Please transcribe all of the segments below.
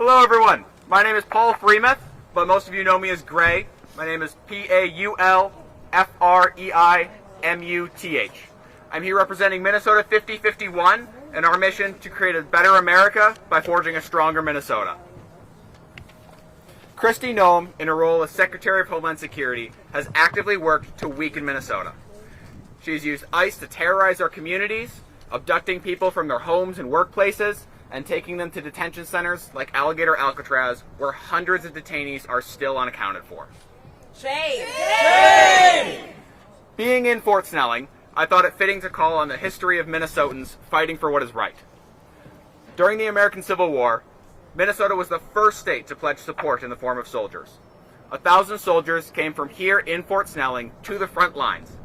Hello everyone, my name is Paul Freemuth, but most of you know me as Gray. My name is Paulfreimuth. I'm here representing Minnesota 5051 and our mission to create a better America by forging a stronger Minnesota. Kristi Noem, in her role as Secretary of Homeland Security, has actively worked to weaken Minnesota. She's used ICE to terrorize our communities, abducting people from their homes and workplaces, and taking them to detention centers like Alligator Alcatraz, where hundreds of detainees are still unaccounted for. Shame! Shame! Being in Fort Snelling, I thought it fitting to call on the history of Minnesotans fighting for what is right. During the American Civil War, Minnesota was the first state to pledge support in the form of soldiers. 1,000 soldiers came from here in Fort Snelling to the front lines.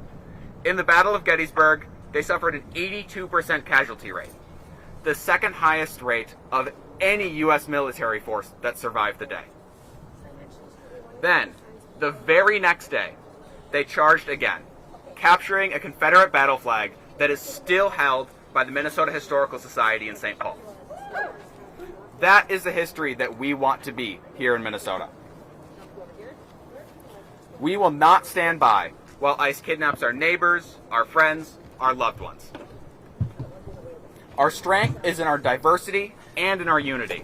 In the Battle of Gettysburg, they suffered an 82% casualty rate, the second highest rate of any U.S. military force that survived the day. Then, the very next day, they charged again, capturing a Confederate battle flag that is still held by the Minnesota Historical Society in St. Paul. That is the history that we want to be here in Minnesota. We will not stand by while ICE kidnaps our neighbors, our friends, our loved ones. Our strength is in our diversity and in our unity.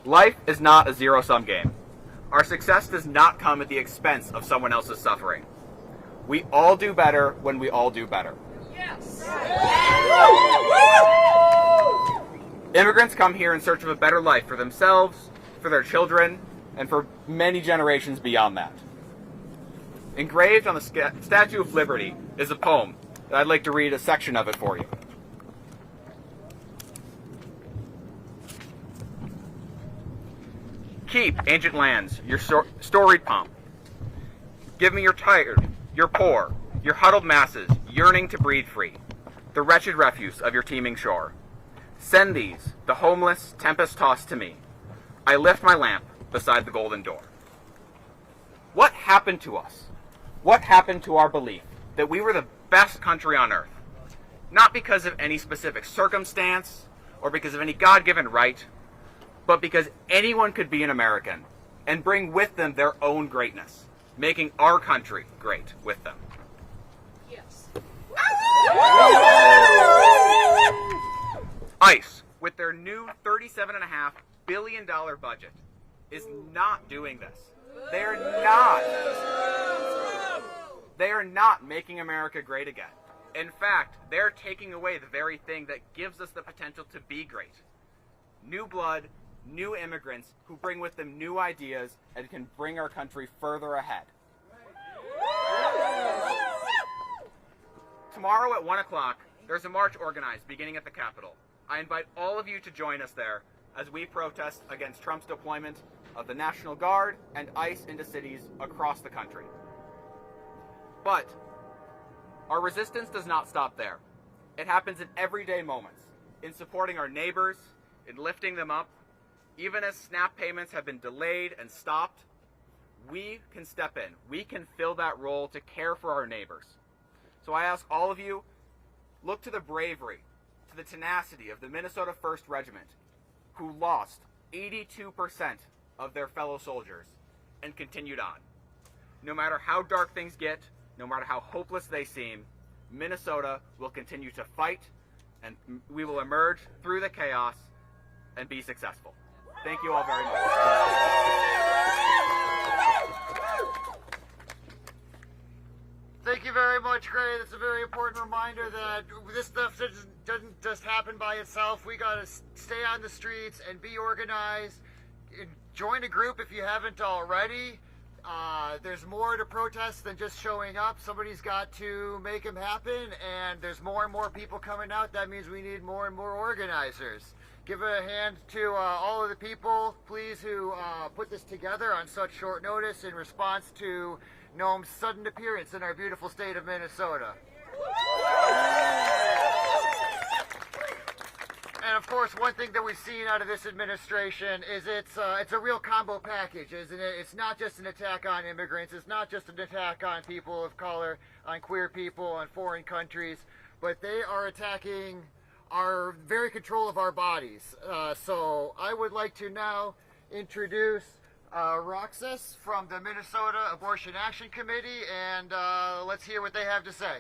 Life is not a zero-sum game. Our success does not come at the expense of someone else's suffering. We all do better when we all do better. Yes! Immigrants come here in search of a better life for themselves, for their children, and for many generations beyond that. Engraved on the Statue of Liberty is a poem that I'd like to read a section of it for you. Keep, ancient lands, your storied pomp. Give me your tired, your poor, your huddled masses, yearning to breathe free, the wretched refuse of your teeming shore. Send these, the homeless, tempest-tossed to me. I lift my lamp beside the golden door. What happened to us? What happened to our belief that we were the best country on earth? Not because of any specific circumstance or because of any God-given right, but because anyone could be an American and bring with them their own greatness, making our country great with them. Yes. ICE, with their new $37.5 billion budget, is not doing this. They are not making America great again. In fact, they're taking away the very thing that gives us the potential to be great. New blood, new immigrants who bring with them new ideas and can bring our country further ahead. Tomorrow at 1 o'clock, there's a march organized beginning at the Capitol. I invite all of you to join us there as we protest against Trump's deployment of the National Guard and ICE into cities across the country. But our resistance does not stop there. It happens in everyday moments, in supporting our neighbors, in lifting them up. Even as SNAP payments have been delayed and stopped, we can step in. We can fill that role to care for our neighbors. So I ask all of you, look to the bravery, to the tenacity of the Minnesota 1st Regiment, who lost 82% of their fellow soldiers and continued on. No matter how dark things get, no matter how hopeless they seem, Minnesota will continue to fight, and we will emerge through the chaos and be successful. Thank you all very much. Thank you very much, Gray. That's a very important reminder that this stuff doesn't just happen by itself. We got to stay on the streets and be organized. Join a group if you haven't already. There's more to protest than just showing up. Somebody's got to make them happen, and there's more and more people coming out. That means we need more and more organizers. Give a hand to all of the people, please, who put this together on such short notice in response to Noem's sudden appearance in our beautiful state of Minnesota. And of course, one thing that we've seen out of this administration is it's a real combo package, isn't it? It's not just an attack on immigrants. It's not just an attack on people of color, on queer people, on foreign countries, but they are attacking are very control of our bodies. So I would like to now introduce Roxas from the Minnesota Abortion Action Committee, and let's hear what they have to say.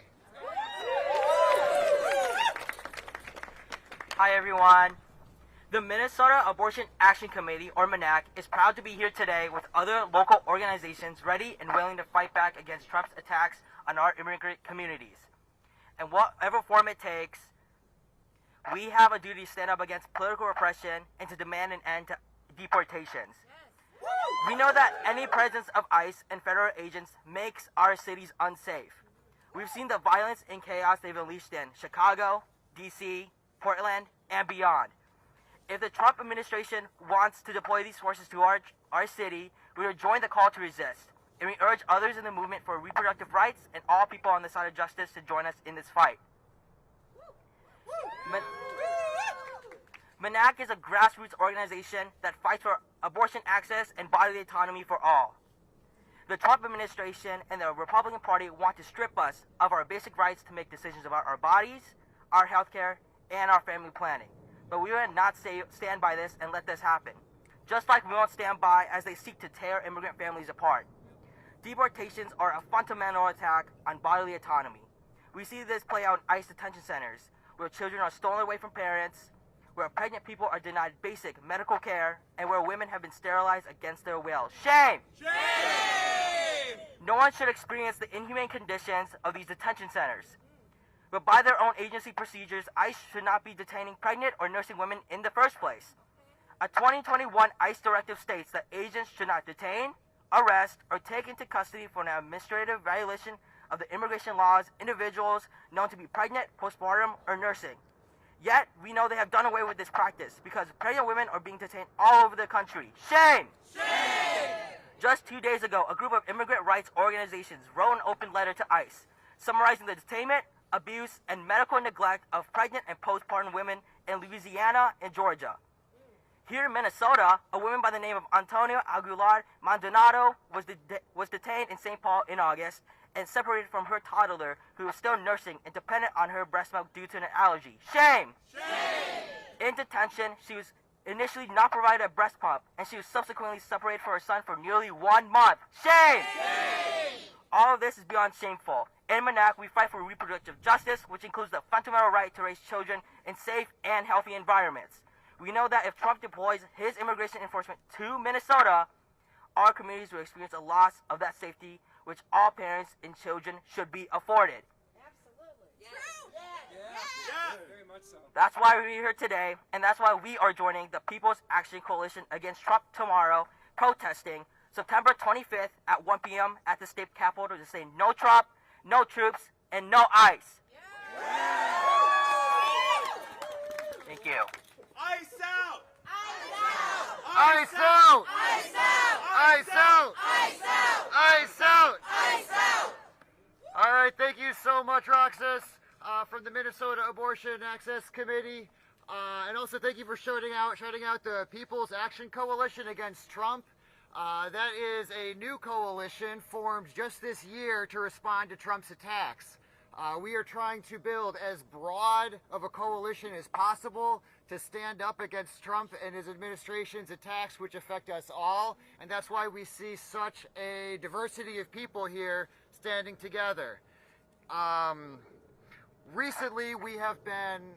Hi everyone. The Minnesota Abortion Action Committee, or MANAC, is proud to be here today with other local organizations ready and willing to fight back against Trump's attacks on our immigrant communities. And whatever form it takes, we have a duty to stand up against political repression and to demand an end to deportations. We know that any presence of ICE and federal agents makes our cities unsafe. We've seen the violence and chaos they've unleashed in Chicago, DC, Portland, and beyond. If the Trump administration wants to deploy these forces to our city, we will join the call to resist. And we urge others in the movement for reproductive rights and all people on the side of justice to join us in this fight. MANAC is a grassroots organization that fights for abortion access and bodily autonomy for all. The Trump administration and the Republican Party want to strip us of our basic rights to make decisions about our bodies, our health care, and our family planning. But we will not stand by this and let this happen. Just like we won't stand by as they seek to tear immigrant families apart. Deportations are a fundamental attack on bodily autonomy. We see this play out in ICE detention centers, where children are stolen away from parents, where pregnant people are denied basic medical care, and where women have been sterilized against their will. Shame! Shame! No one should experience the inhumane conditions of these detention centers. But by their own agency procedures, ICE should not be detaining pregnant or nursing women in the first place. A 2021 ICE directive states that agents should not detain, arrest, or take into custody for an administrative violation of the immigration laws individuals known to be pregnant, postpartum, or nursing. Yet, we know they have done away with this practice because pregnant women are being detained all over the country. Shame! Shame! Just 2 days ago, a group of immigrant rights organizations wrote an open letter to ICE, summarizing the detainment, abuse, and medical neglect of pregnant and postpartum women in Louisiana and Georgia. Here in Minnesota, a woman by the name of Antonio Aguilar Maldonado was detained in St. Paul in August and separated from her toddler, who was still nursing and dependent on her breast milk due to an allergy. Shame! Shame! In detention, she was initially not provided a breast pump, and she was subsequently separated from her son for nearly 1 month. Shame! Shame! All of this is beyond shameful. In MANAC, we fight for reproductive justice, which includes the fundamental right to raise children in safe and healthy environments. We know that if Trump deploys his immigration enforcement to Minnesota, our communities will experience a loss of that safety, which all parents and children should be afforded. Absolutely. Yes. Yeah, very much so. That's why we're here today, and that's why we are joining the People's Action Coalition Against Trump tomorrow, protesting September 25th at 1 p.m. at the state capitol to say no Trump, no troops, and no ICE. Thank you. ICE out! ICE out! ICE out! ICE out! ICE out! ICE out! All right, thank you so much, Roxas, from the Minnesota Abortion Access Committee. And also thank you for shouting out the People's Action Coalition Against Trump. That is a new coalition formed just this year to respond to Trump's attacks. We are trying to build as broad of a coalition as possible to stand up against Trump and his administration's attacks, which affect us all. And that's why we see such a diversity of people here standing together. Recently, we have been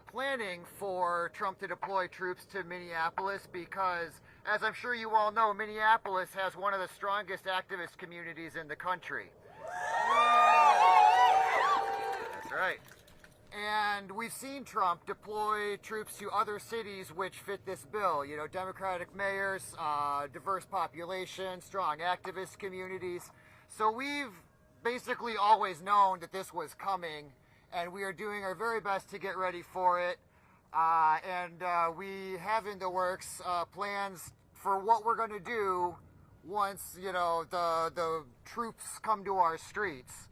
planning for Trump to deploy troops to Minneapolis because, as I'm sure you all know, Minneapolis has one of the strongest activist communities in the country. That's right. And we've seen Trump deploy troops to other cities which fit this bill. You know, Democratic mayors, diverse population, strong activist communities. So we've basically always known that this was coming, and we are doing our very best to get ready for it. We have in the works plans for what we're going to do once, you know, the troops come to our streets.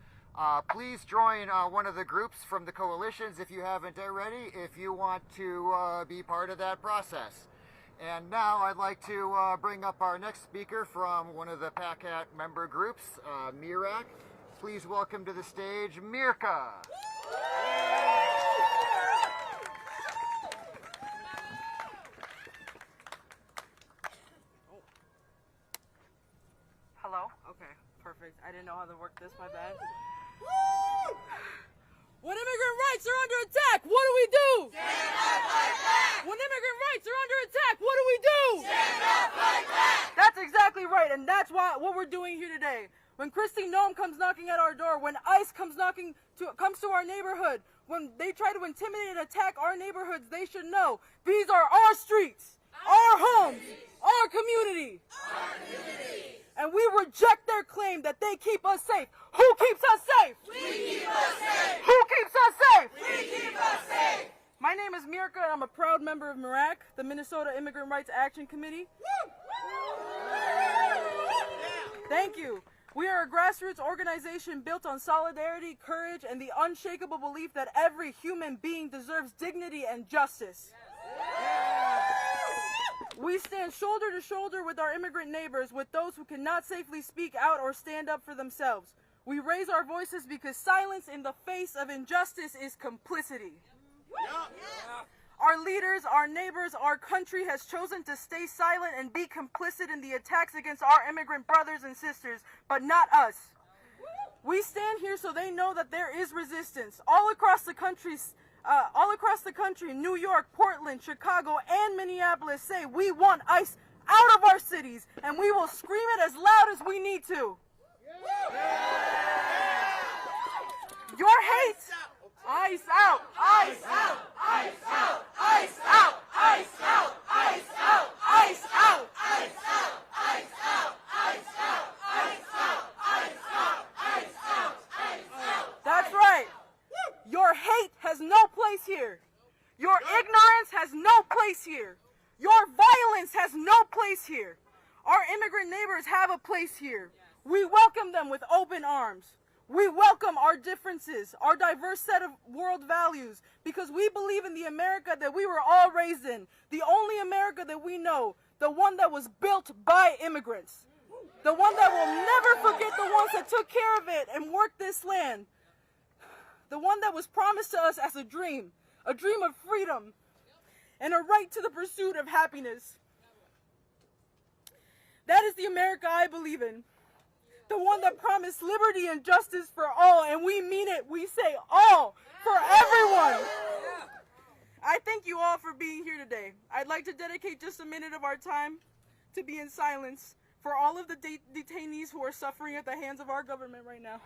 Please join one of the groups from the coalitions if you haven't already, if you want to be part of that process. And now I'd like to bring up our next speaker from one of the PACAT member groups, Mirak. Please welcome to the stage, Mirka. Hello? Okay, perfect. I didn't know how to work this, my bad. When immigrant rights are under attack, what do we do? Stand up, fight back! When immigrant rights are under attack, what do we do? Stand up, fight back! That's exactly right, and that's what we're doing here today. When Kristi Noem comes knocking at our door, when ICE comes to our neighborhood, when they try to intimidate and attack our neighborhoods, they should know these are our streets, our homes, our community. And we reject their claim that they keep us safe. Who keeps us safe? We keep us safe! Who keeps us safe? We keep us safe! My name is Mirka, and I'm a proud member of MIRAC, the Minnesota Immigrant Rights Action Committee. Thank you. We are a grassroots organization built on solidarity, courage, and the unshakable belief that every human being deserves dignity and justice. We stand shoulder to shoulder with our immigrant neighbors, with those who cannot safely speak out or stand up for themselves. We raise our voices because silence in the face of injustice is complicity. Our leaders, our neighbors, our country has chosen to stay silent and be complicit in the attacks against our immigrant brothers and sisters, but not us. We stand here so they know that there is resistance. All across the country, New York, Portland, Chicago, and Minneapolis say we want ICE out of our cities, and we will scream it as loud as we need to. Your hate, ICE out, ICE out, ICE out, ICE out, ICE out, ICE out, ICE out, ICE out, ICE out, ICE out, ICE out, ICE out, ICE out, ICE out. That's right. Your hate has no place here. Your ignorance has no place here. Your violence has no place here. Our immigrant neighbors have a place here. We welcome them with open arms. We welcome our differences, our diverse set of world values, because we believe in the America that we were all raised in, the only America that we know, the one that was built by immigrants, the one that will never forget the ones that took care of it and worked this land, the one that was promised to us as a dream of freedom, and a right to the pursuit of happiness. That is the America I believe in. The one that promised liberty and justice for all, and we mean it. We say all, for everyone. I thank you all for being here today. I'd like to dedicate just a minute of our time to be in silence for all of the detainees who are suffering at the hands of our government right now.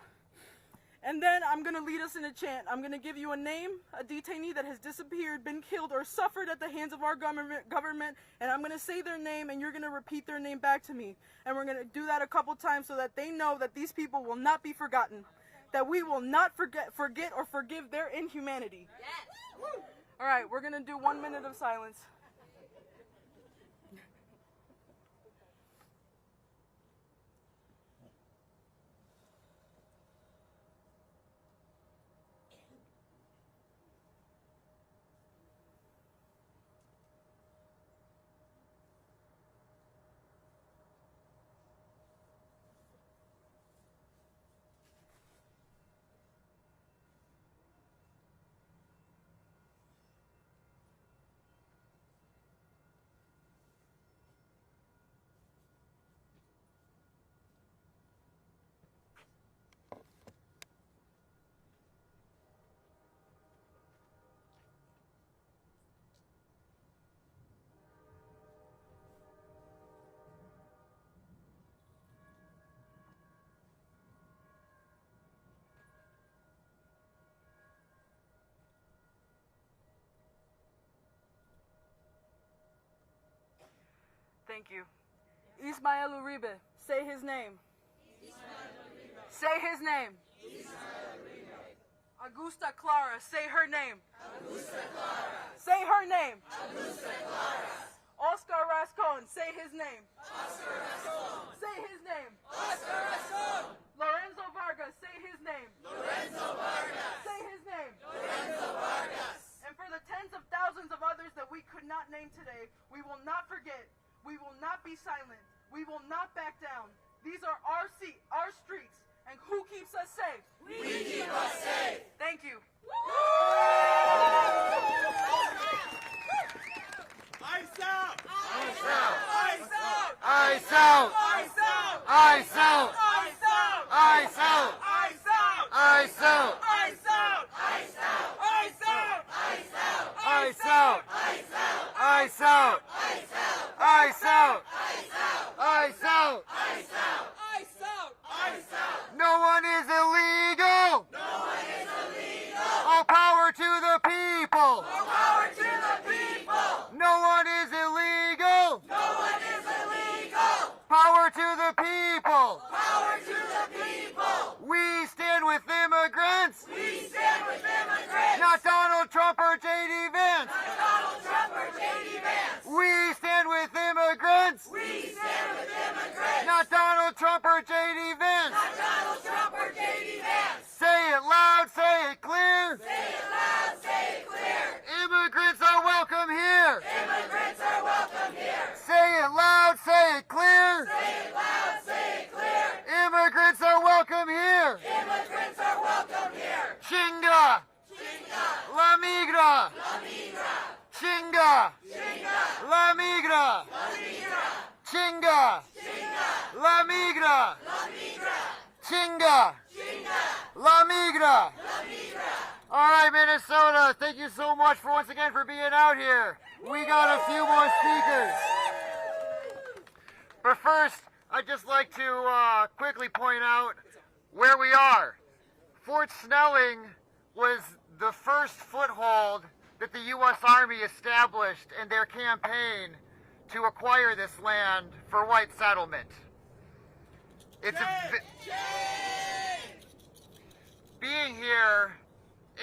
And then I'm going to lead us in a chant. I'm going to give you a name, a detainee that has disappeared, been killed, or suffered at the hands of our government, and I'm going to say their name, and you're going to repeat their name back to me. And we're going to do that a couple times so that they know that these people will not be forgotten, that we will not forget or forgive their inhumanity. Yes. All right, we're going to do 1 minute of silence. Thank you. Ismael Uribe, say his name. Say his name. Augusta Clara, say her name. Say her name. Oscar Rascon, say his name. Say his name. Lorenzo Vargas, say his name. Say his name. And for the tens of thousands of others that we could not name today, we will not forget. We will not be silent. We will not back down. These are our streets. And who keeps us safe? We keep us safe! Thank you. Ice out! Ice out! Ice out! Ice out! Ice out! Ice out! Ice out! Ice out! Ice out! Ice out! Ice out! Ice out! Ice out! Ice out! Ice out! Ice out! Ice out! Ice out! Ice out! No one is illegal! No one is illegal! All power to the people! Power to the people! No one is illegal! No one is illegal! Power to the people! Power to the people! We stand with immigrants! We stand with immigrants! Not Donald Trump or J.D. Vance! Not Donald Trump or J.D. Vance! We stand with immigrants! We stand with immigrants! Not Donald Trump or J.D. Vance! Not Donald Trump or J.D. Vance! Say it loud, say it clear! Say it loud, say it clear! Immigrants are welcome here! Immigrants are welcome here! Say it loud, say it clear! Say it loud, say it clear! Immigrants are welcome here! Immigrants are welcome here! Chinga! Chinga! La migra! La migra! Chinga! Chinga! La migra! La migra! Chinga! Chinga! La migra! La migra! Chinga! Chinga! La migra! La migra! All right, Minnesota, thank you so much for once again for being out here. We got a few more speakers. But first, I'd just like to quickly point out where we are. Fort Snelling was the first foothold that the U.S. Army established in their campaign to acquire this land for white settlement. It's being here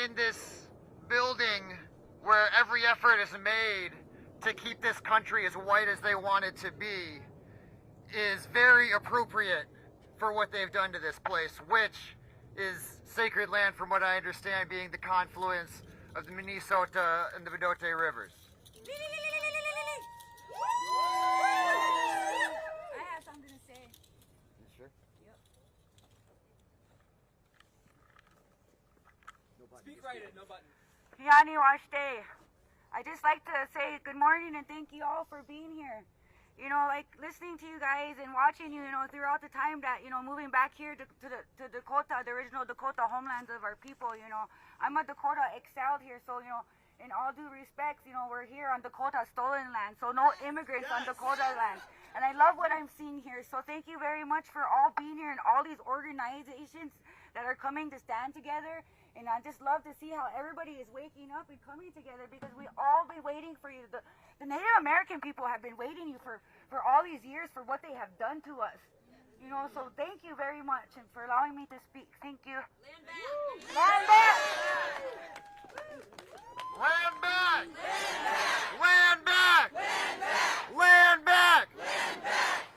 in this building where every effort is made to keep this country as white as they want it to be is very appropriate for what they've done to this place, which is sacred land from what I understand, being the confluence of the Minnesota and the Vidote rivers. I have something to say. Sure? Speak right in, no button. Yani Washte. I just like to say good morning and thank you all for being here. You know, like listening to you guys and watching you, throughout the time that, moving back here to Dakota, the original Dakota homelands of our people, I'm a Dakota exiled here, so, in all due respects, we're here on Dakota stolen land, so no immigrants on Dakota land. And I love what I'm seeing here, so thank you very much for all being here and all these organizations that are coming to stand together. And I just love to see how everybody is waking up and coming together because we all been waiting for you. The Native American people have been waiting you for all these years for what they have done to us. So thank you very much and for allowing me to speak. Thank you. Land back! Land back! Land back! Land back!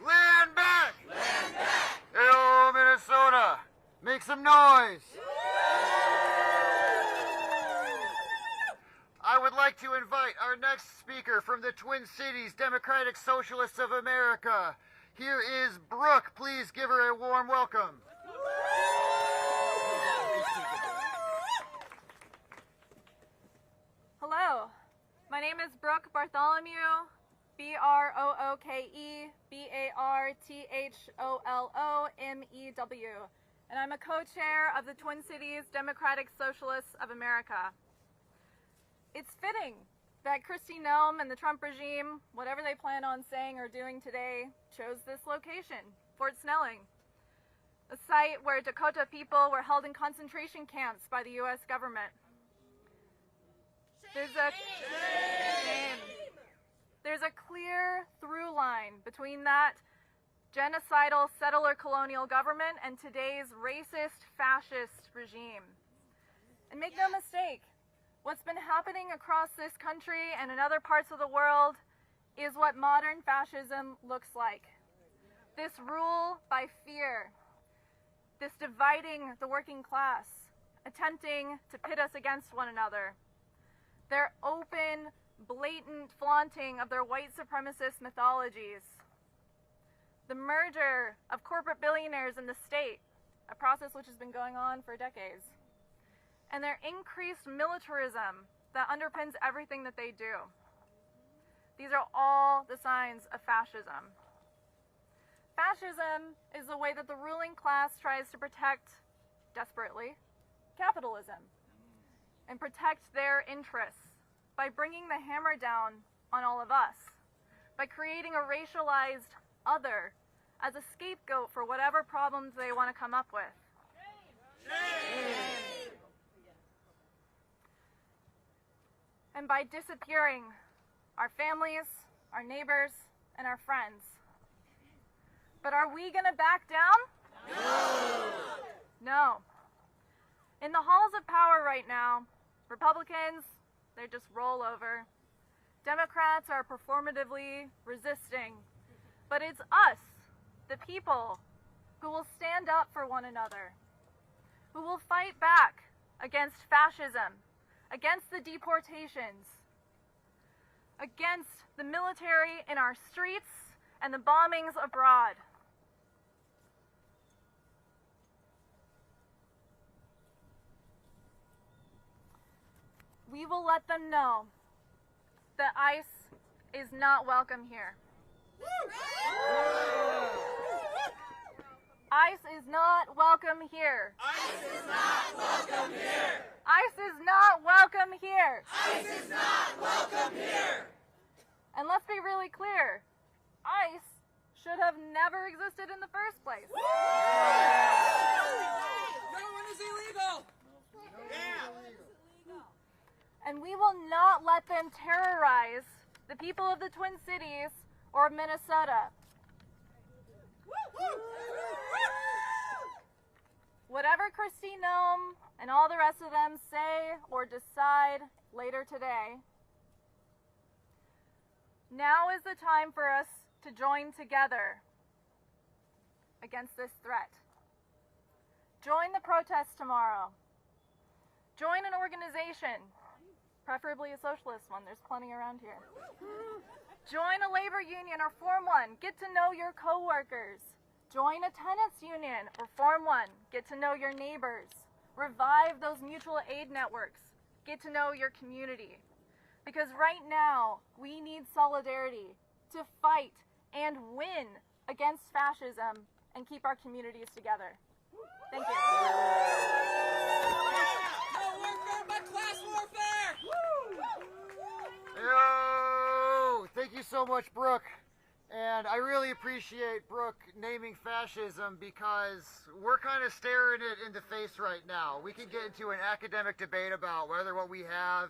Land back! Hello, Minnesota! Make some noise! I would like to invite our next speaker from the Twin Cities Democratic Socialists of America. Here is Brooke. Please give her a warm welcome. Hello, my name is Brooke Bartholomew, BROOKE, and I'm a co-chair of the Twin Cities Democratic Socialists of America. It's fitting that Kristi Noem and the Trump regime, whatever they plan on saying or doing today, chose this location, Fort Snelling, a site where Dakota people were held in concentration camps by the U.S. government. There's a clear through line between that genocidal settler colonial government and today's racist fascist regime. And make no mistake, what's been happening across this country and in other parts of the world is what modern fascism looks like. This rule by fear, this dividing the working class, attempting to pit us against one another, their open, blatant flaunting of their white supremacist mythologies, the merger of corporate billionaires in the state, a process which has been going on for decades, and their increased militarism that underpins everything that they do. These are all the signs of fascism. fascism is the way that the ruling class tries to protect, desperately, capitalism and protect their interests by bringing the hammer down on all of us, by creating a racialized other as a scapegoat for whatever problems they want to come up with. And by disappearing our families, our neighbors, and our friends. But are we going to back down? No. In the halls of power right now, Republicans, they just roll over. Democrats are performatively resisting. But it's us, the people, who will stand up for one another, who will fight back against fascism, against the deportations, against the military in our streets and the bombings abroad. We will let them know that ICE is not welcome here. ICE is not welcome here. ICE is not welcome here. ICE is not welcome here. ICE is not welcome here. And let's be really clear, ICE should have never existed in the first place. No one is illegal. And we will not let them terrorize the people of the Twin Cities or Minnesota. Whatever Kristi Noem and all the rest of them say or decide later today, now is the time for us to join together against this threat. Join the protest tomorrow. Join an organization, preferably a socialist one. There's plenty around here. Join a labor union or form one. Get to know your coworkers. Join a tenants union or form one. Get to know your neighbors. Revive those mutual aid networks. Get to know your community. Because right now, we need solidarity to fight and win against fascism and keep our communities together. Thank you. No warfare but class warfare. Yo! Thank you so much, Brooke. And I really appreciate Brooke naming fascism because we're kind of staring it in the face right now. We can get into an academic debate about whether what we have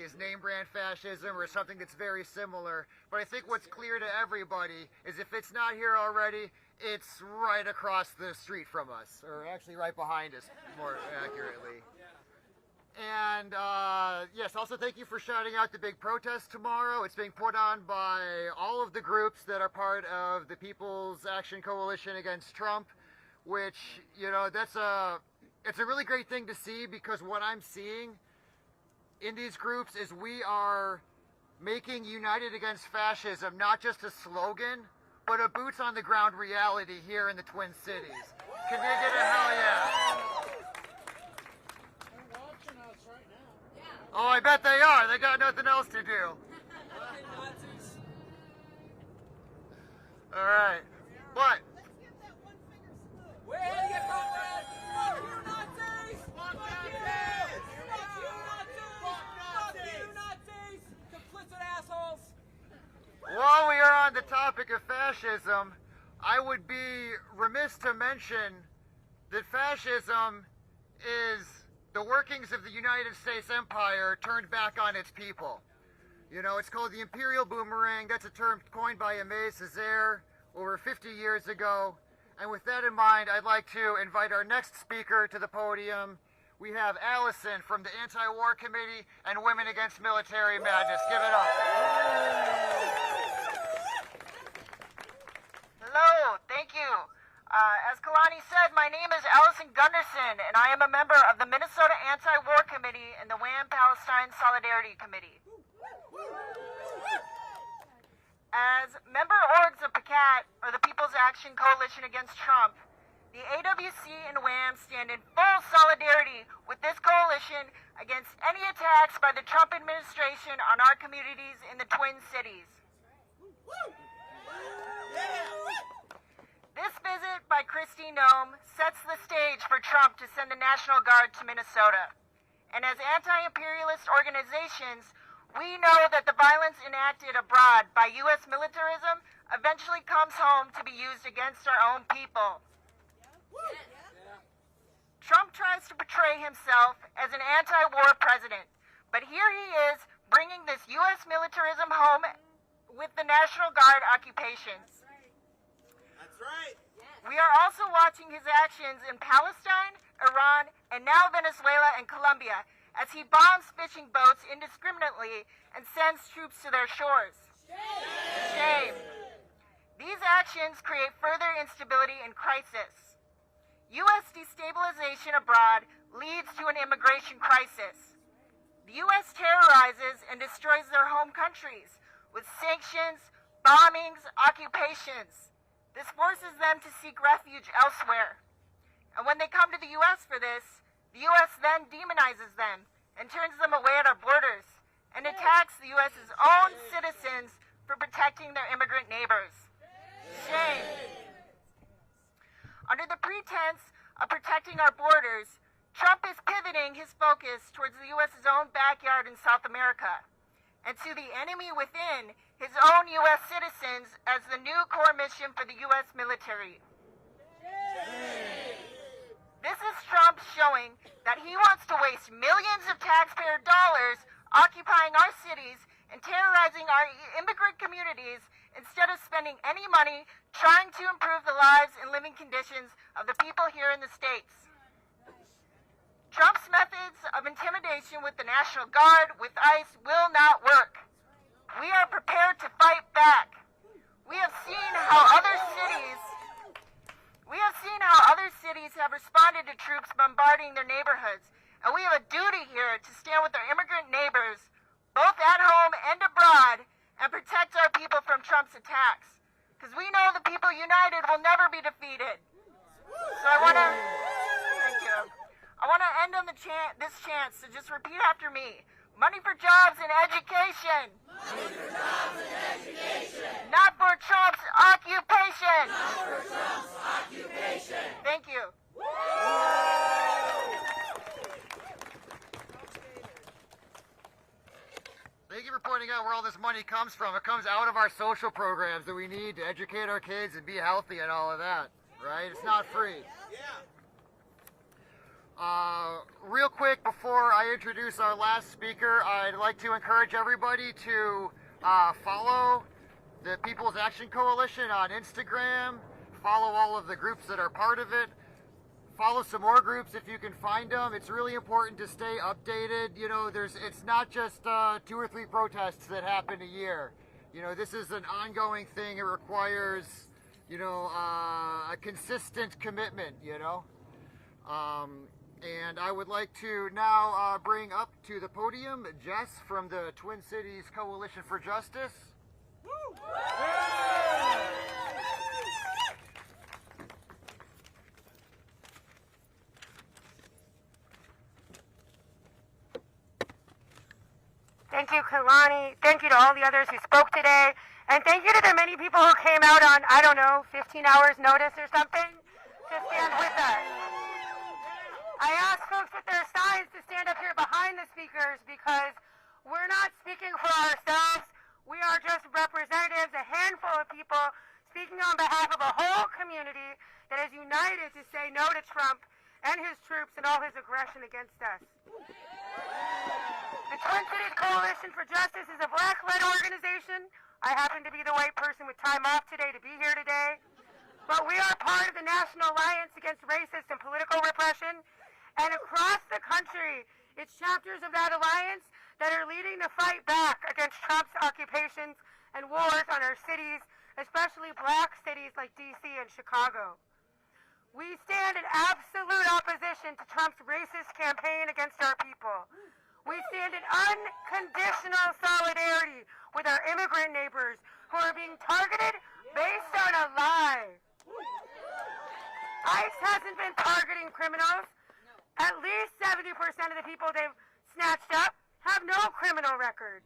is name brand fascism or something that's very similar. But I think what's clear to everybody is if it's not here already, it's right across the street from us, or actually right behind us, more accurately. And yes, also thank you for shouting out the big protest tomorrow. It's being put on by all of the groups that are part of the People's Action Coalition against Trump, which, you know, it's a really great thing to see, because what I'm seeing in these groups is we are making United Against Fascism not just a slogan, but a boots on the ground reality here in the Twin Cities. Can you get a hell yeah? Oh, I bet they are. They got nothing else to do. All right. What? We're here to get comrade. Fuck you, Nazis! Fuck you, Nazis! Fuck you, Nazis! Complicit assholes! While we are on the topic of fascism, I would be remiss to mention that fascism is the workings of the United States Empire turned back on its people. You know, it's called the imperial boomerang. That's a term coined by Aimé Césaire over 50 years ago. And with that in mind, I'd like to invite our next speaker to the podium. We have Allison from the Anti-War Committee and Women Against Military Madness. Give it up. Hello, thank you. As Kalani said, my name is Allison Gunderson, and I am a member of the Minnesota Anti-War Committee and the WAM Palestine Solidarity Committee. As member orgs of PACAT, or the People's Action Coalition Against Trump, the AWC and WAM stand in full solidarity with this coalition against any attacks by the Trump administration on our communities in the Twin Cities. This Kristi Noem sets the stage for Trump to send the National Guard to Minnesota. And as anti-imperialist organizations, we know that the violence enacted abroad by U.S. militarism eventually comes home to be used against our own people. Trump tries to portray himself as an anti-war president, but here he is bringing this U.S. militarism home with the National Guard occupations. That's right. We are also watching his actions in Palestine, Iran, and now Venezuela and Colombia as he bombs fishing boats indiscriminately and sends troops to their shores. Shame. These actions create further instability and crisis. U.S. destabilization abroad leads to an immigration crisis. The U.S. terrorizes and destroys their home countries with sanctions, bombings, occupations. This forces them to seek refuge elsewhere. And when they come to the U.S. for this, the U.S. then demonizes them and turns them away at our borders and attacks the U.S.'s own citizens for protecting their immigrant neighbors. Shame. Under the pretense of protecting our borders, Trump is pivoting his focus towards the U.S.'s own backyard in South America and to the enemy within, his own U.S. citizens, as the new core mission for the U.S. military. This is Trump showing that he wants to waste millions of taxpayer dollars occupying our cities and terrorizing our immigrant communities instead of spending any money trying to improve the lives and living conditions of the people here in the States. Trump's methods of intimidation with the National Guard, with ICE, will not work. We are prepared to fight back. We have seen how other cities have responded to troops bombarding their neighborhoods, and we have a duty here to stand with our immigrant neighbors, both at home and abroad, and protect our people from Trump's attacks. Because we know the people united will never be defeated. So I want to end on this chance to just repeat after me. Money for jobs and education. Money for jobs and education. Not for Trump's occupation. Not for Trump's occupation. Thank you. Thank you for pointing out where all this money comes from. It comes out of our social programs that we need to educate our kids and be healthy and all of that, right? It's not free. Yeah. Real quick, before I introduce our last speaker, I'd like to encourage everybody to follow the People's Action Coalition on Instagram, follow all of the groups that are part of it, follow some more groups if you can find them. It's really important to stay updated. You know, it's not just 2 or 3 protests that happen a year. You know, this is an ongoing thing. It requires, you know, a consistent commitment, you know. And I would like to now bring up to the podium Jess from the Twin Cities Coalition for Justice. Woo! Thank you, Kalani. Thank you to all the others who spoke today. And thank you to the many people who came out on, I don't know, 15 hours notice or something to stand with us. I asked folks with their signs to stand up here behind the speakers because we're not speaking for ourselves. We are just representatives, a handful of people speaking on behalf of a whole community that is united to say no to Trump and his troops and all his aggression against us. The Twin Cities Coalition for Justice is a Black-led organization. I happen to be the white person with time off today to be here today. But we are part of the National Alliance Against Racist and Political Repression. And across the country, it's chapters of that alliance that are leading the fight back against Trump's occupations and wars on our cities, especially black cities like D.C. and Chicago. We stand in absolute opposition to Trump's racist campaign against our people. We stand in unconditional solidarity with our immigrant neighbors who are being targeted based on a lie. ICE hasn't been targeting criminals. At least 70% of the people they've snatched up have no criminal record.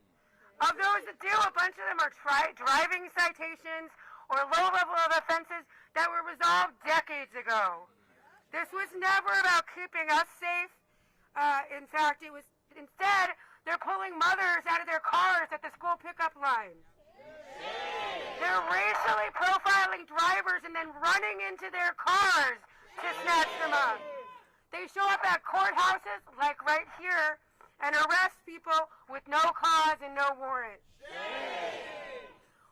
Of those that do, a bunch of them are driving citations or low level of offenses that were resolved decades ago. This was never about keeping us safe. In fact, it was instead they're pulling mothers out of their cars at the school pickup line. They're racially profiling drivers and then running into their cars to snatch them up. They show up at courthouses, like right here, and arrest people with no cause and no warrant.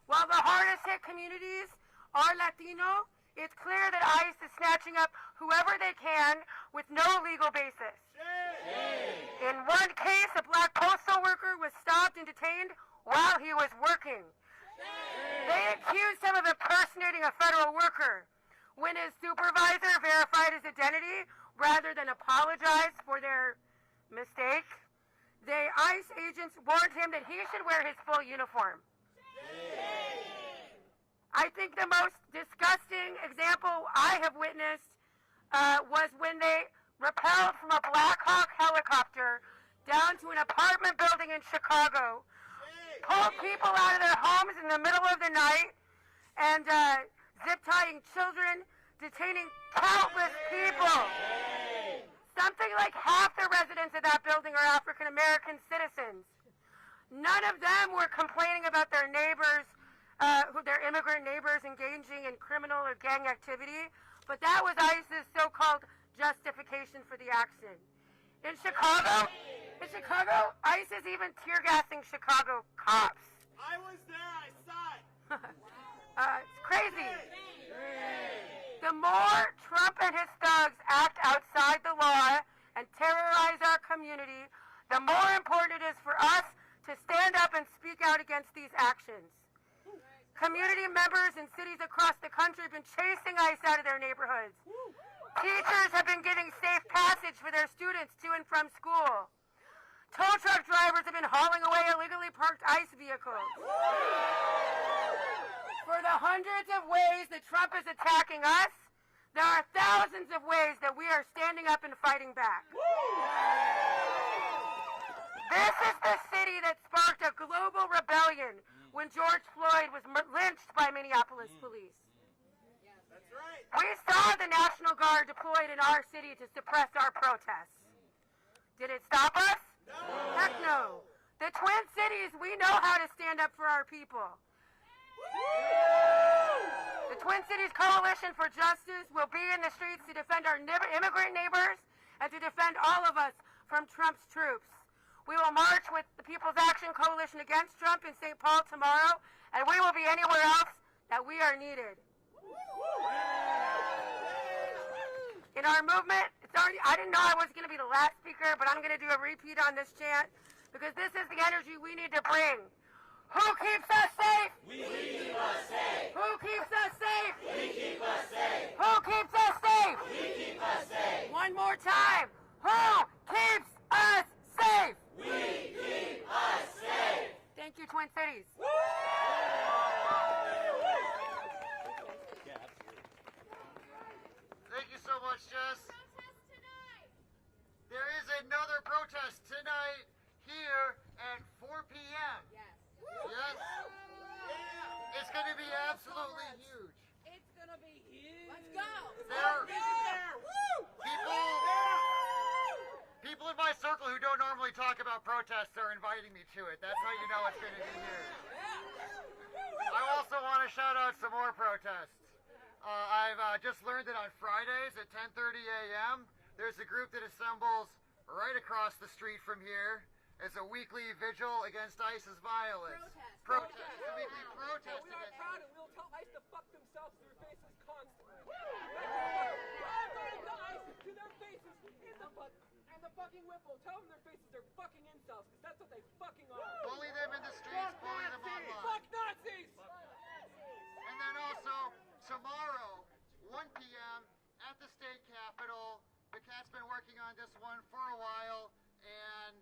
While the hardest hit communities are Latino, it's clear that ICE is snatching up whoever they can with no legal basis. In one case, a black postal worker was stopped and detained while he was working. They accused him of impersonating a federal worker. When his supervisor verified his identity rather than apologize for their mistake, the ICE agents warned him that he should wear his full uniform. I think the most disgusting example I have witnessed was when they rappelled from a Black Hawk helicopter down to an apartment building in Chicago, pulled people out of their homes in the middle of the night, and zip-tying children, detaining countless people. Something like half the residents of that building are African-American citizens. None of them were complaining about their neighbors, their immigrant neighbors engaging in criminal or gang activity, but that was ICE's so-called justification for the action. In Chicago, ICE is even tear-gassing Chicago cops. I was there, I saw it. It's crazy. The more Trump and his thugs act outside the law and terrorize our community, the more important it is for us to stand up and speak out against these actions. Community members in cities across the country have been chasing ICE out of their neighborhoods. Teachers have been giving safe passage for their students to and from school. Tow truck drivers have been hauling away illegally parked ICE vehicles. For the hundreds of ways that Trump is attacking us, there are thousands of ways that we are standing up and fighting back. This is the city that sparked a global rebellion when George Floyd was lynched by Minneapolis police. That's right. We saw the National Guard deployed in our city to suppress our protests. Did it stop us? No. Heck no. The Twin Cities, we know how to stand up for our people. The Twin Cities Coalition for Justice will be in the streets to defend our immigrant neighbors and to defend all of us from Trump's troops. We will march with the People's Action Coalition against Trump in St. Paul tomorrow, and we will be anywhere else that we are needed. In our movement, I didn't know I was going to be the last speaker, but I'm going to do a repeat on this chant because this is the energy we need to bring. Who keeps us safe? We keep us safe. Who keeps us safe? We keep us safe. Who keeps us safe? We keep us safe. One more time. Who keeps us safe? We keep us safe. Thank you, Twin Cities. Thank you so much, Jess. There is another protest tonight here at 4 p.m. Yes. It's going to be absolutely huge. It's gonna be huge. Let's go. People in my circle who don't normally talk about protests are inviting me to it. That's how you know it's going to be huge. I also want to shout out some more protests. I've just learned that on Fridays at 10:30 a.m. there's a group that assembles right across the street from here. It's a weekly vigil against ICE's violence. Protest. It's a weekly protest We are against proud and we'll tell ICE to fuck themselves to their faces constantly. I'm going to tell ICE to their faces in the butt and the fucking whipple. Tell them their faces are fucking incels because that's what they fucking are. Bully them in the streets, bully them online. Fuck Nazis! And then also, tomorrow, 1 p.m. at the state capitol. The cat's been working on this one for a while, and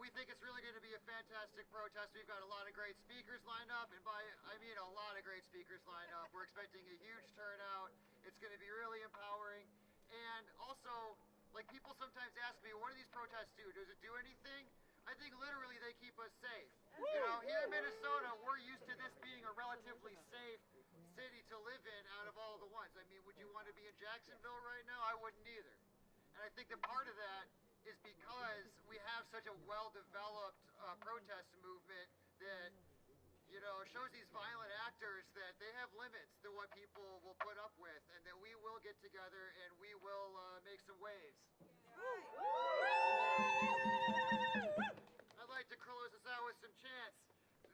we think it's really going to be a fantastic protest. We've got a lot of great speakers lined up, and I mean a lot of great speakers lined up. We're expecting a huge turnout. It's going to be really empowering. And also, like, people sometimes ask me, what do these protests do? Does it do anything? I think literally they keep us safe. You know, here in Minnesota, we're used to this being a relatively safe city to live in out of all the ones. I mean, would you want to be in Jacksonville right now? I wouldn't either. And I think that part of that is because we have such a well-developed protest movement that, you know, shows these violent actors that they have limits to what people will put up with, and that we will get together and we will make some waves. I'd like to close this out with some chants.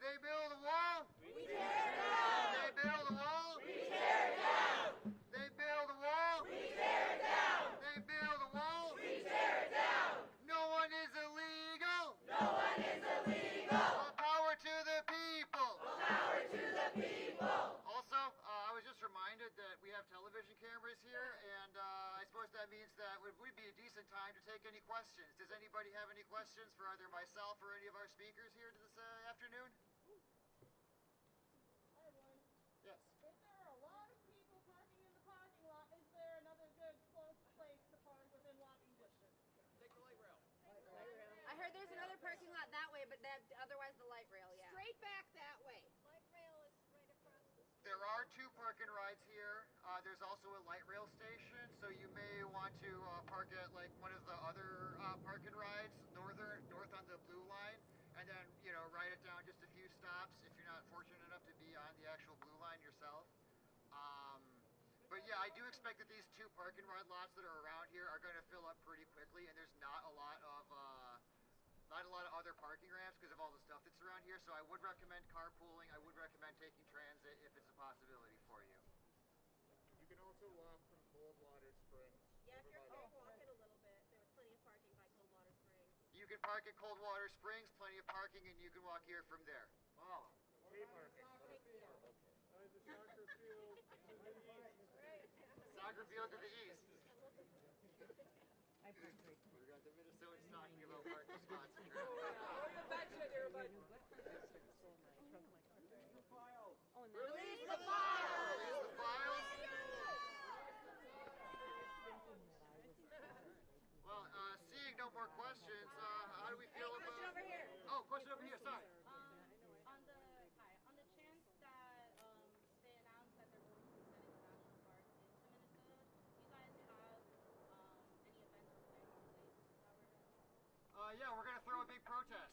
They build a wall. We tear it down. They build a wall. We tear it down. They build a wall. We tear it down. They build a wall. We tear it down. No one is illegal. No one is illegal. All power to the people. All power to the people. Also, I was just reminded that we have television cameras here, and I suppose that means that it would be a decent time to take any questions. Does anybody have any questions for either myself or any of our speakers here this afternoon? Hi, everyone. Yes. If there are a lot of people parking in the parking lot, is there another good close place to park within walking distance? Take the light rail. I heard there's another parking lot that way, but that otherwise the light rail, yeah. Straight back that way. Light rail is right across the street. There are 2 park and rides here. There's also a light rail station, so you may want to park at like one of the other park and rides, north on the blue line, and then, you know, ride it down just a few stops if you're not fortunate enough to be on the actual blue line yourself. But yeah, I do expect that these 2 park and ride lots that are around here are going to fill up pretty quickly, and there's not a lot of other parking ramps because of all the stuff that's around here. So I would recommend carpooling. I would recommend taking transit if it's a possibility for you. You can also walk from Coldwater Springs. Yeah, if you're walking a little bit, there's plenty of parking by Coldwater Springs. You can park at Coldwater Springs, plenty of parking, and you can walk here from there. Oh, free parking. The soccer field to the east. Soccer field to the east. We got the Minnesotans talking about parking spots. Release the files! Release the files. Well, seeing no more questions, how do we feel about... Question over here. Oh, question over here, sorry. On the chance that they announced that they're going to send international guards into Minnesota, do you guys have any events or plans in place that we're doing? Yeah, we're going to throw a big protest.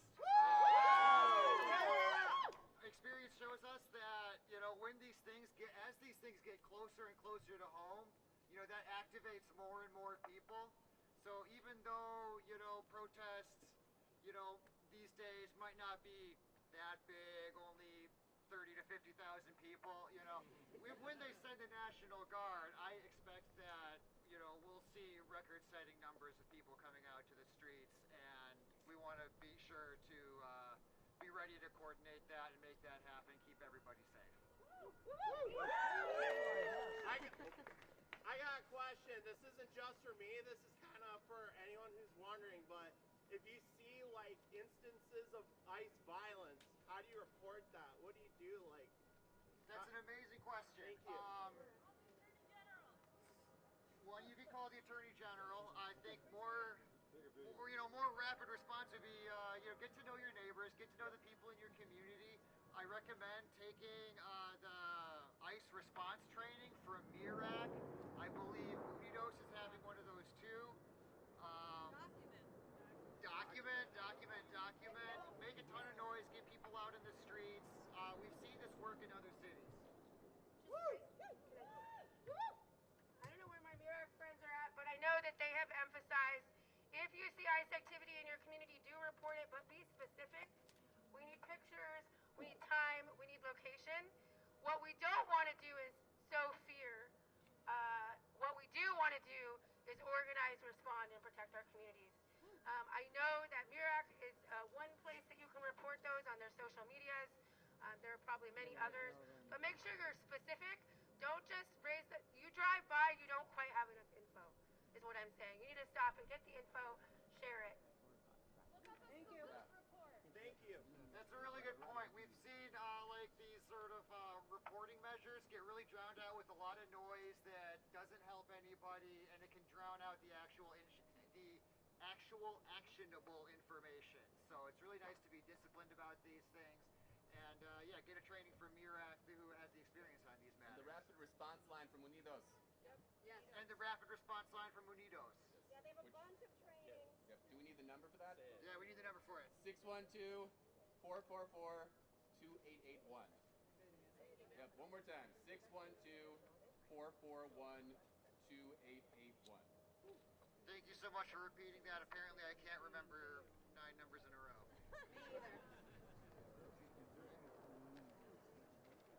Experience shows us that, you know, when these things as these things get closer and closer to home, you know, that activates more and more people. So even though, you know, protests, you know, these days might not be that big, only 30 to 50,000 people, you know, when they send the National Guard, I expect that, you know, we'll see record-setting numbers of people coming out to the streets, and we want to be sure to be ready to coordinate that and make that happen, keep everybody safe. I got a question. This isn't just for me. This is kind of for anyone who's wondering, but if you see like instances of ICE violence, how do you report that? What do you do? Like, that's an amazing question. Thank you. Well, you can call the Attorney General. I think more rapid response would be, get to know your neighbors, get to know the people in your community. I recommend taking the ICE response training from MIRAC. I believe Unidos is having one of those too. Document. Make a ton of noise, get people out in the streets. We've seen this work in other cities. I don't know where my MIRAC friends are at, but I know that they have emphasized if you see ICE activity in your community, do report it, but be specific. We need pictures, we need time, we need location. What we don't want to do is sow fear. What we do want to do is organize, respond, and protect our communities. I know that MIRAC is one place that you can report those on their social medias. There are probably many others, but make sure you're specific. Don't just you drive by, you don't quite have enough info, is what I'm saying. You need to stop and get the info, share it. Thank you. thank you. That's a really good point. We've seen like these sort of reporting measures get really drowned out with a lot of noise that doesn't help anybody, and it can drown out the actual actionable information. So it's really nice to be disciplined about these things, and get a training from MIRAC, who has the experience on these And matters. the rapid response line from Unidos. Yes. And the rapid response line from Unidos. Yeah, they have a bunch of trainings. Yep. Do we need the number for that? Yeah, we need the number for it. 612-444-2881. Yep, one more time. 612-441-2881. Thank you so much for repeating that. Apparently I can't remember 9 numbers in a row. Me either.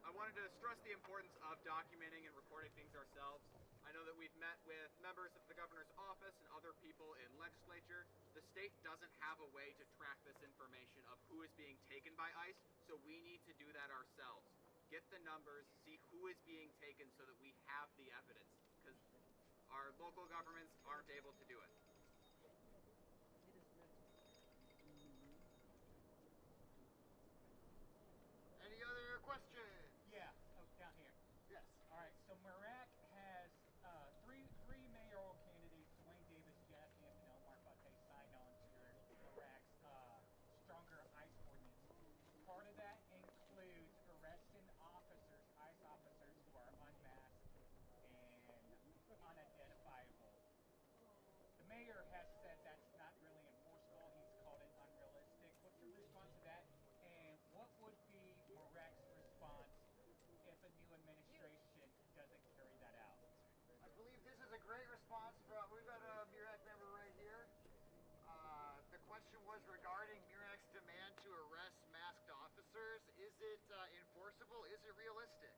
I wanted to stress the importance of documenting and recording things ourselves. I know that we've met with members of the governor's office and other people in legislature. The state doesn't have a way to track this information of who is being taken by ICE, so we need to do that ourselves. Get the numbers, see who is being taken so that we have the evidence, because our local governments aren't able to do it. Any other questions? Yeah, down here. Yes. All right, so Mirac has three mayoral candidates, Dwayne Davis, Jazz Hampton, Omar Fateh, signed on to Mirac's stronger ICE ordinance. Part of that includes arresting officers, ICE officers who are unmasked and unidentifiable. The mayor has said that's not really enforceable. He's called it unrealistic. What's your response to that? And what would be Mirac's response if a new administration doesn't carry that out? I believe this is a great response from, we've got a MIRAC member right here. The question was regarding MIRAC's demand to arrest masked officers. Is it enforceable? Is it realistic?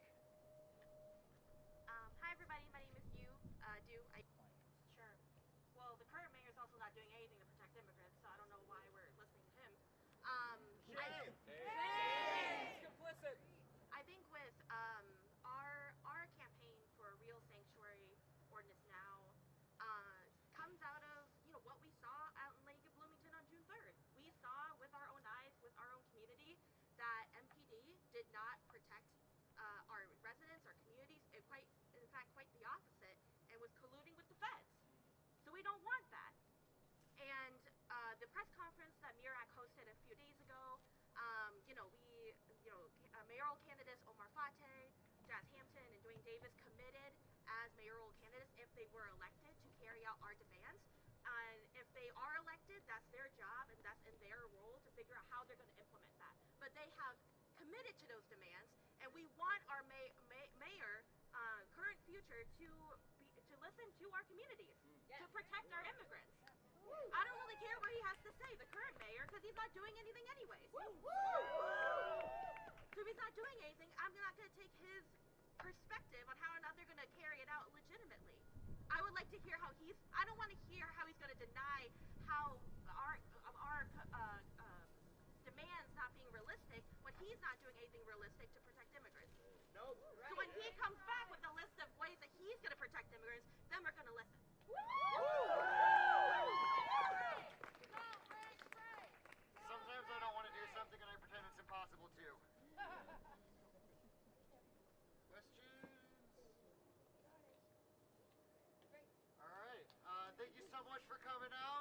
Hi everybody, my name is Sure. Well, the current mayor is also not doing anything to protect immigrants, so I don't know why we're listening to him. Shame! Complicit! I think with our campaign for a real sanctuary ordinance now comes out of what we saw out in Lake of Bloomington on June 3rd. We saw with our own eyes, with our own community, that MPD did not protect our residents, our communities, and in fact, quite the opposite, and was colluding with the feds. So we don't want that. And the press conference that Mirac hosted a few days ago, mayoral candidates Omar Fateh, Jazz Hampton, and Dwayne Davis committed as mayoral candidates if they were elected to carry out our demands. And if they are elected, that's their job and that's in their role to figure out how they're going to implement that. But they have committed to those demands, and we want our mayor, current, future, to listen to our communities, to protect our immigrants. I don't really care what he has to say, the current mayor, because he's not doing anything anyways. So if he's not doing anything, I'm not going to take his perspective on how or not they're going to carry it out legitimately. I would like to hear how I don't want to hear how he's going to deny how our demands not being realistic when he's not doing anything realistic to protect immigrants. Nope. So when he comes back with a list of ways that he's going to protect immigrants, then we're going to listen. Sometimes I don't want to do something and I pretend it's impossible to. Questions? All right. Thank you so much for coming out.